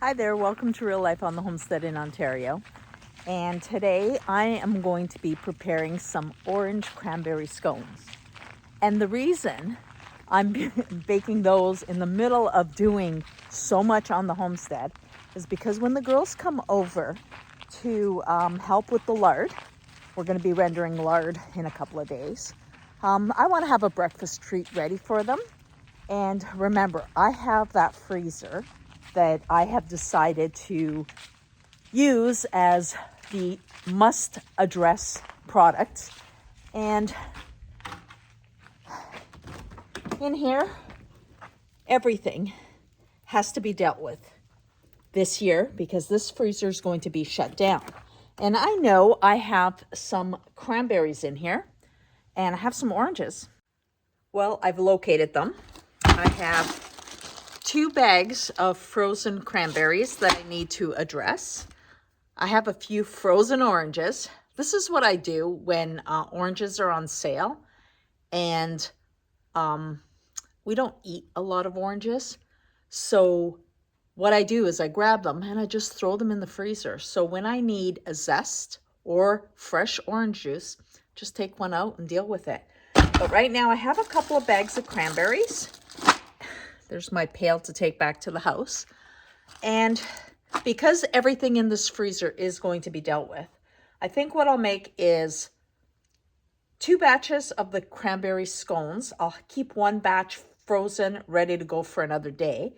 Hi there, welcome to Real Life on the Homestead in Ontario. And today I am going to be preparing some orange cranberry scones. And the reason I'm baking those in the middle of doing so much on the homestead is because when the girls come over to help with the lard, we're going to be rendering lard in a couple of days. I want to have a breakfast treat ready for them. And remember, I have that freezer that I have decided to use as the must address product. And in here, everything has to be dealt with this year because this freezer is going to be shut down. And I know I have some cranberries in here and I have some oranges. Well, I've located them. I have 2 bags of frozen cranberries that I need to address. I have a few frozen oranges. This is what I do when oranges are on sale, and we don't eat a lot of oranges. So what I do is I grab them and I just throw them in the freezer. So when I need a zest or fresh orange juice, just take one out and deal with it. But right now I have a couple of bags of cranberries. There's my pail to take back to the house. And because everything in this freezer is going to be dealt with, I think what I'll make is 2 batches of the cranberry scones. I'll keep 1 batch frozen, ready to go for another day.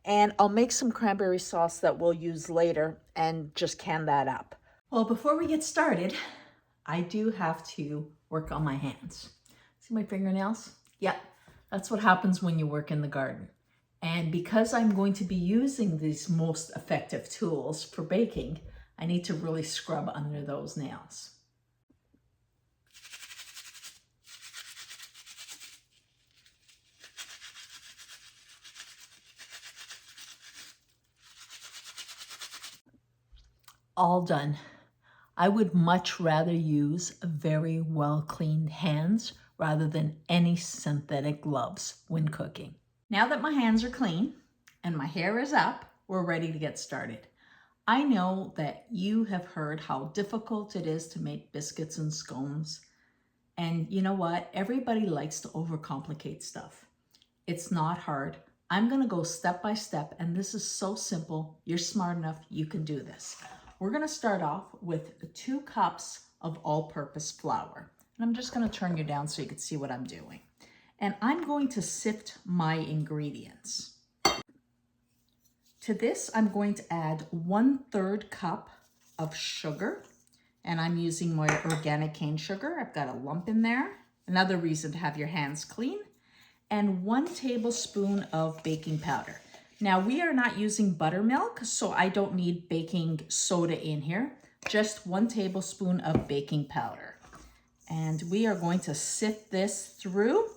And I'll make some cranberry sauce that we'll use later and just can that up. Well, before we get started, I do have to work on my hands. See my fingernails? Yep. That's what happens when you work in the garden. And because I'm going to be using these most effective tools for baking, I need to really scrub under those nails. All done. I would much rather use very well cleaned hands rather than any synthetic gloves when cooking. Now that my hands are clean and my hair is up, we're ready to get started. I know that you have heard how difficult it is to make biscuits and scones. And you know what? Everybody likes to overcomplicate stuff. It's not hard. I'm gonna go step by step, and this is so simple. You're smart enough, you can do this. We're gonna start off with 2 cups of all-purpose flour. And I'm just gonna turn you down so you can see what I'm doing. And I'm going to sift my ingredients. To this, I'm going to add 1/3 cup of sugar. And I'm using my organic cane sugar. I've got a lump in there. Another reason to have your hands clean. And 1 tablespoon of baking powder. Now, we are not using buttermilk, so I don't need baking soda in here. Just 1 tablespoon of baking powder. And we are going to sift this through,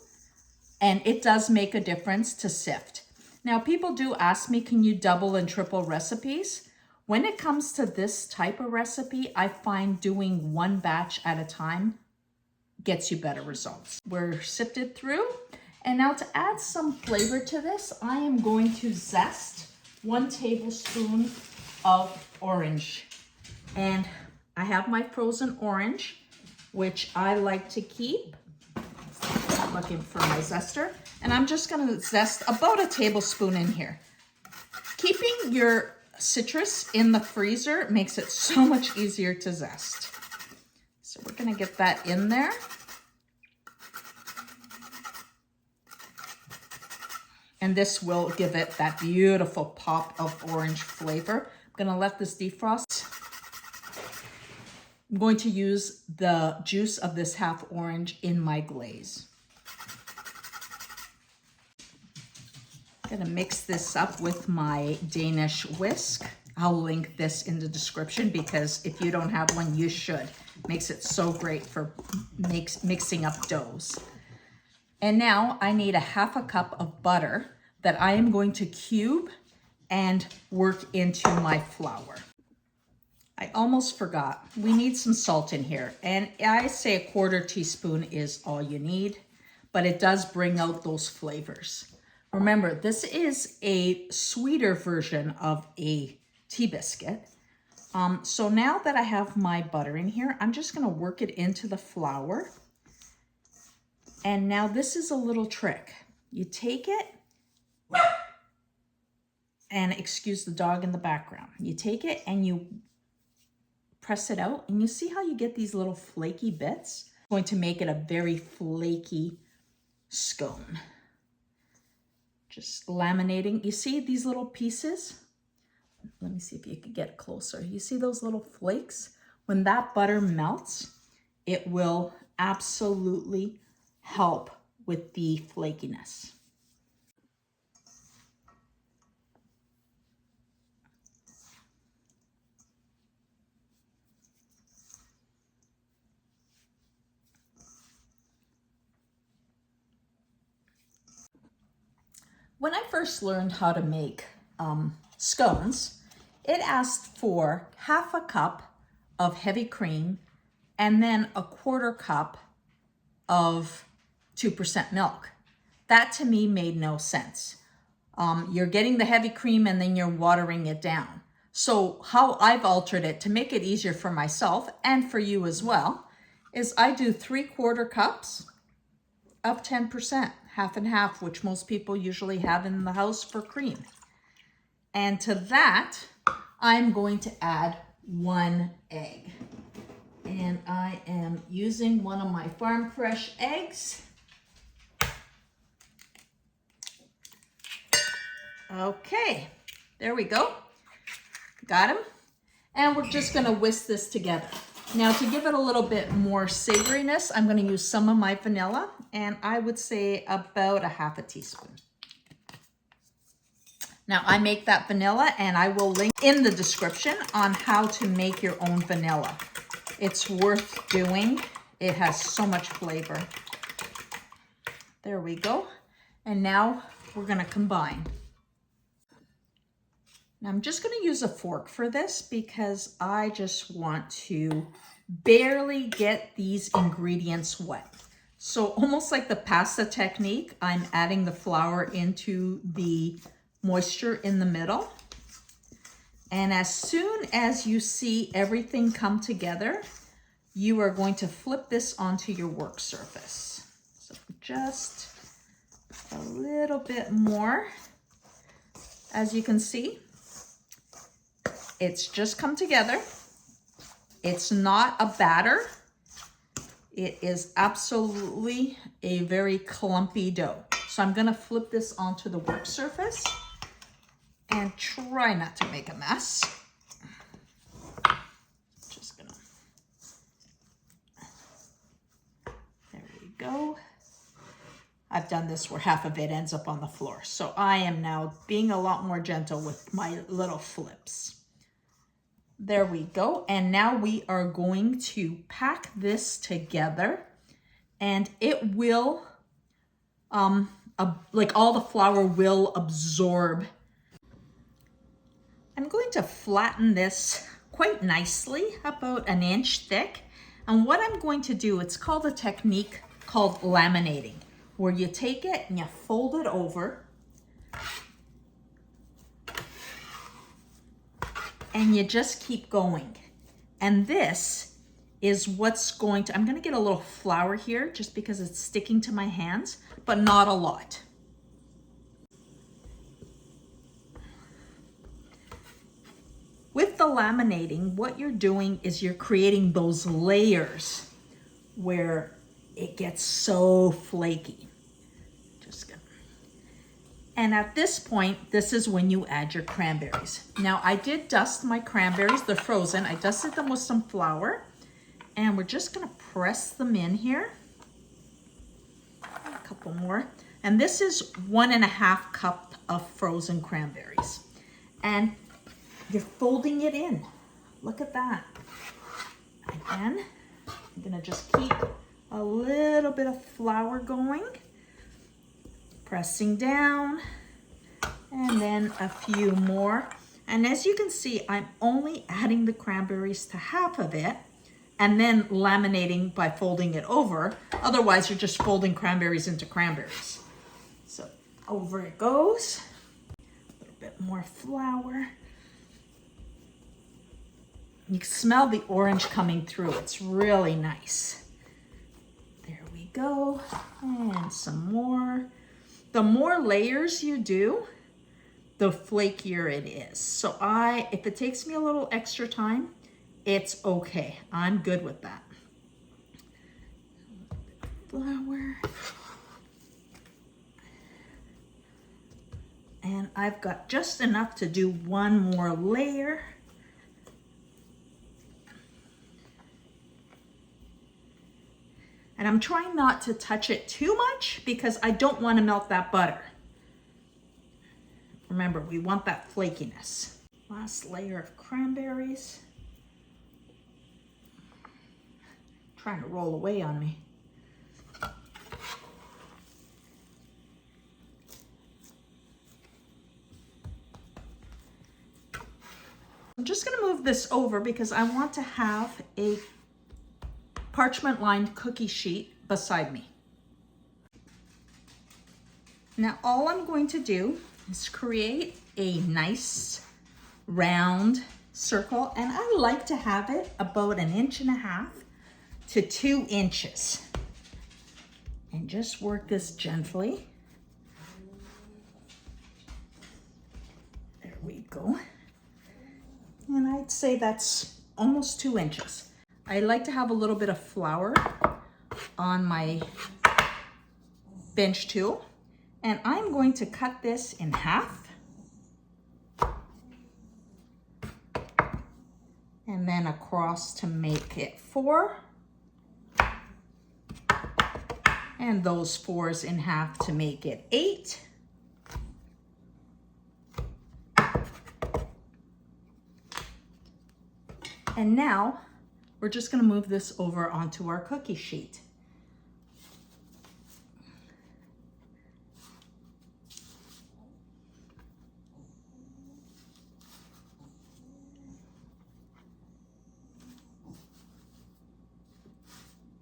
and it does make a difference to sift. Now, people do ask me, can you double and triple recipes? When it comes to this type of recipe, I find doing 1 batch at a time gets you better results. We're sifted through, and now to add some flavor to this, I am going to zest 1 tablespoon of orange. And I have my frozen orange, which I like to keep. I'm looking for my zester. And I'm just gonna zest about a tablespoon in here. Keeping your citrus in the freezer makes it so much easier to zest. So we're gonna get that in there. And this will give it that beautiful pop of orange flavor. I'm gonna let this defrost. I'm going to use the juice of this half orange in my glaze. I'm gonna mix this up with my Danish whisk. I'll link this in the description because if you don't have one, you should. Makes it so great for mixing up doughs. And now I need a 1/2 cup of butter that I am going to cube and work into my flour. I almost forgot, we need some salt in here. And I say a 1/4 teaspoon is all you need, but it does bring out those flavors. Remember, this is a sweeter version of a tea biscuit. So now that I have my butter in here, I'm just gonna work it into the flour. And now this is a little trick. You take it, and excuse the dog in the background. You take it and you press it out, and you see how you get these little flaky bits? Going to make it a very flaky scone. Just laminating. You see these little pieces? Let me see if you could get closer. You see those little flakes? When that butter melts, it will absolutely help with the flakiness. When I first learned how to make scones, it asked for half a cup of heavy cream and then a quarter cup of 2% milk. That to me made no sense. You're getting the heavy cream and then you're watering it down. So how I've altered it to make it easier for myself and for you as well is I do 3/4 cups of 10%, half and half, which most people usually have in the house for cream. And to that, I'm going to add 1 egg. And I am using one of my farm fresh eggs. Okay, there we go. Got them. And we're just gonna whisk this together. Now to give it a little bit more savoriness, I'm gonna use some of my vanilla, and I would say about a half a teaspoon. Now I make that vanilla, and I will link in the description on how to make your own vanilla. It's worth doing. It has so much flavor. There we go. And now we're gonna combine. Now I'm just gonna use a fork for this because I just want to barely get these ingredients wet. So almost like the pasta technique, I'm adding the flour into the moisture in the middle. And as soon as you see everything come together, you are going to flip this onto your work surface. So just a little bit more. As you can see, it's just come together. It's not a batter. It is absolutely a very clumpy dough. So I'm gonna flip this onto the work surface and try not to make a mess. Just gonna, there we go. I've done this where half of it ends up on the floor. So I am now being a lot more gentle with my little flips. There we go. And now we are going to pack this together, and it will, like all the flour will absorb. I'm going to flatten this quite nicely, about 1 inch thick. And what I'm going to do, it's called a technique called laminating, where you take it and you fold it over, and you just keep going. And this is what's going to, I'm gonna get a little flour here just because it's sticking to my hands, but not a lot. With the laminating, what you're doing is you're creating those layers where it gets so flaky. And at this point, this is when you add your cranberries. Now I did dust my cranberries, they're frozen. I dusted them with some flour, and we're just gonna press them in here. A couple more. And this is 1.5 cup of frozen cranberries. And you're folding it in. Look at that. Again, I'm gonna just keep a little bit of flour going. Pressing down, and then a few more. And as you can see, I'm only adding the cranberries to half of it and then laminating by folding it over. Otherwise, you're just folding cranberries into cranberries. So Over it goes. A little bit more flour. You can smell the orange coming through. It's really nice. There we go. And some more. The more layers you do, the flakier it is. So if it takes me a little extra time, it's okay. I'm good with that. Flour. And I've got just enough to do one more layer. And I'm trying not to touch it too much because I don't want to melt that butter. Remember, we want that flakiness. Last layer of cranberries. Trying to roll away on me. I'm just going to move this over because I want to have a parchment lined cookie sheet beside me. Now all I'm going to do is create a nice round circle, and I like to have it about 1.5 to 2 inches. And just work this gently. There we go. And I'd say that's almost 2 inches. I like to have a little bit of flour on my bench tool, and I'm going to cut this in half and then across to make it 4, and those 4s in half to make it 8. And now we're just going to move this over onto our cookie sheet.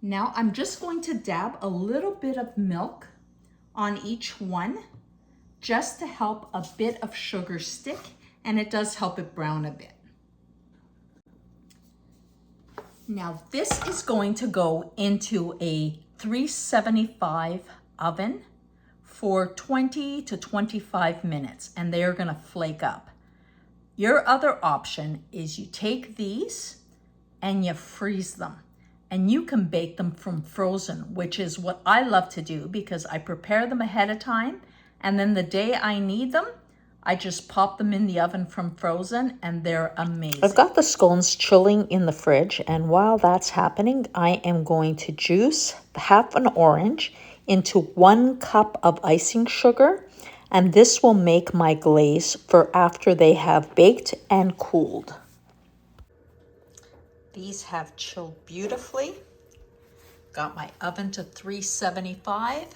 Now I'm just going to dab a little bit of milk on each one just to help a bit of sugar stick, and it does help it brown a bit. Now this is going to go into a 375 oven for 20 to 25 minutes, and they are going to flake up. Your other option is you take these and you freeze them, and you can bake them from frozen, which is what I love to do because I prepare them ahead of time, and then the day I need them, I just pop them in the oven from frozen, and they're amazing. I've got the scones chilling in the fridge, and while that's happening, I am going to juice half an orange into 1 cup of icing sugar, and this will make my glaze for after they have baked and cooled. These have chilled beautifully. Got my oven to 375.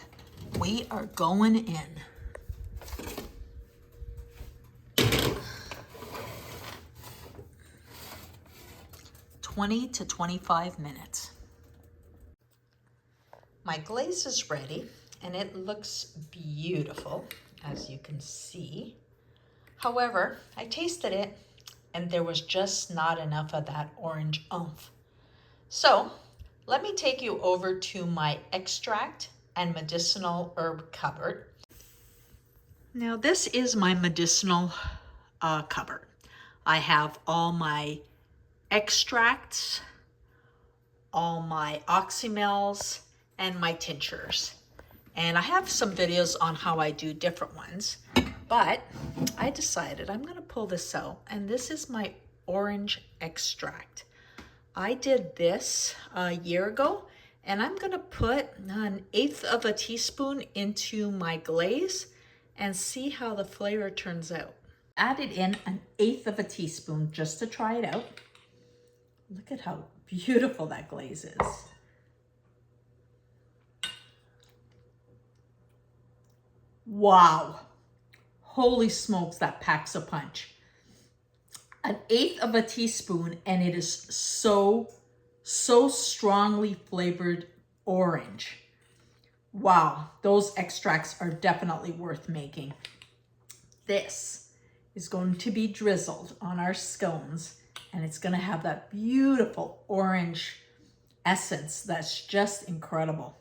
We are going in. 20 to 25 minutes. My glaze is ready, and it looks beautiful, as you can see. However, I tasted it, and there was just not enough of that orange oomph. So let me take you over to my extract and medicinal herb cupboard. Now this is my medicinal cupboard. I have all my extracts, all my oxymels, and my tinctures. And I have some videos on how I do different ones, but I decided I'm gonna pull this out, and this is my orange extract. I did this a year ago, and I'm gonna put 1/8 teaspoon into my glaze and see how the flavor turns out. Added in 1/8 teaspoon just to try it out. Look at how beautiful that glaze is. Wow. Holy smokes, that packs a punch. 1/8 teaspoon, and it is so strongly flavored orange. Wow, those extracts are definitely worth making. This is going to be drizzled on our scones, and it's going to have that beautiful orange essence that's just incredible.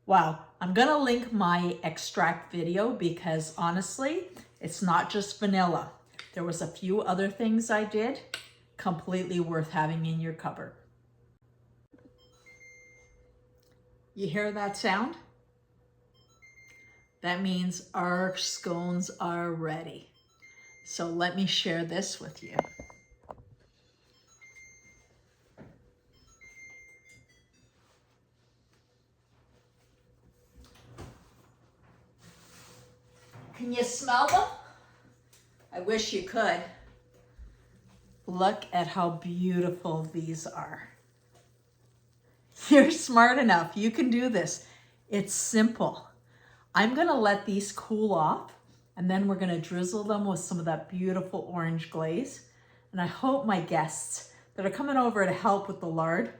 Wow, I'm going to link my extract video because honestly, it's not just vanilla. There was a few other things I did, completely worth having in your cupboard. You hear that sound? That means our scones are ready. So let me share this with you. Can you smell them? I wish you could. Look at how beautiful these are. You're smart enough. You can do this. It's simple. I'm going to let these cool off, and then we're going to drizzle them with some of that beautiful orange glaze. And I hope my guests that are coming over to help with the lard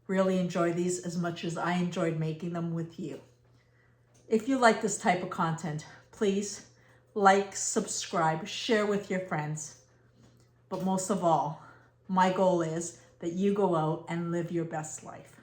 really enjoy these as much as I enjoyed making them with you. If you like this type of content, please like, subscribe, share with your friends. But most of all, my goal is that you go out and live your best life.